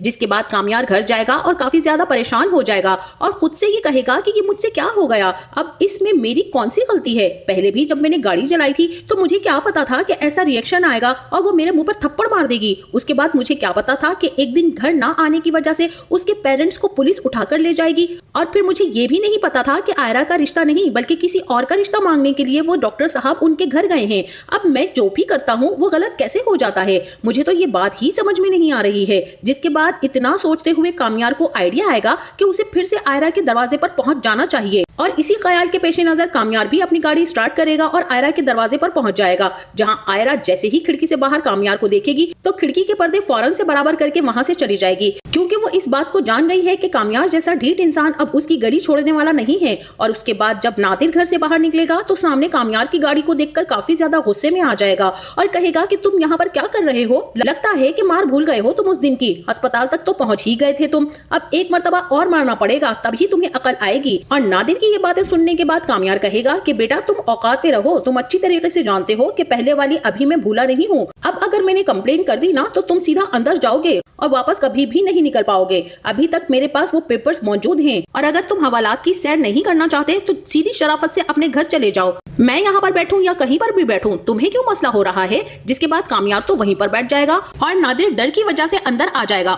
जिसके बाद कामयार घर जाएगा और काफी ज्यादा परेशान हो जाएगा और खुद से ये कहेगा कि ये मुझसे क्या हो गया, अब इसमें मेरी कौन सी गलती है। पहले भी जब मैंने गाड़ी चलाई थी तो मुझे क्या पता था कि ऐसा रिएक्शन आएगा और वो मेरे मुंह पर थप्पड़ मार देगी। उसके बाद मुझे क्या पता था कि एक दिन घर ना आने की वजह से उसके पेरेंट्स को पुलिस उठाकर ले जाएगी। और फिर मुझे ये भी नहीं पता था कि आयरा का रिश्ता नहीं बल्कि किसी और का रिश्ता मांगने के लिए वो डॉक्टर साहब उनके घर गए हैं। अब मैं जो भी करता हूँ वो गलत कैसे हो जाता है, मुझे तो ये बात ही समझ में नहीं आ रही है। जिसके बाद इतना सोचते हुए कामयार को आइडिया आएगा कि उसे फिर से आयरा के दरवाजे पर पहुंच जाना चाहिए और इसी ख्याल के पेश नजर कामयार भी अपनी गाड़ी स्टार्ट करेगा और आयरा के दरवाजे पर पहुंच जाएगा। जहां आयरा जैसे ही खिड़की से बाहर कामयार को देखेगी तो खिड़की के पर्दे फौरन से बराबर करके वहां से चली जाएगी, क्योंकि वो इस बात को जान गई है कि कामयार जैसा ढीठ इंसान अब उसकी गली छोड़ने वाला नहीं है। और उसके बाद जब नादिर घर से बाहर निकलेगा तो सामने कामयार की गाड़ी को देखकर काफी ज्यादा गुस्से में आ जाएगा और कहेगा कि तुम यहाँ पर क्या कर रहे हो, लगता है कि मार भूल गए हो तुम उस दिन की, अस्पताल तक तो पहुंच ही गए थे तुम, अब एक मर्तबा और मारना पड़ेगा तभी तुम्हें अकल आएगी। और नादिर की ये बातें सुनने के बाद कामयार कहेगा कि बेटा तुम औकात पे रहो, तुम अच्छी तरीके से जानते हो कि पहले वाली अभी मैं भूला नहीं हूँ, अब अगर मैंने कंप्लेन कर दी ना तो तुम सीधा अंदर जाओगे और वापस कभी भी नहीं निकल पाओगे। अभी तक मेरे पास वो पेपर्स मौजूद हैं और अगर तुम हवालात की सैर नहीं करना चाहते तो सीधी शराफत से अपने घर चले जाओ, मैं यहाँ पर बैठूं या कहीं पर भी बैठूं, तुम्हें क्यों मसला हो रहा है। जिसके बाद कामयार तो वहीं पर बैठ जाएगा और नादिर डर की वजह से अंदर आ जाएगा।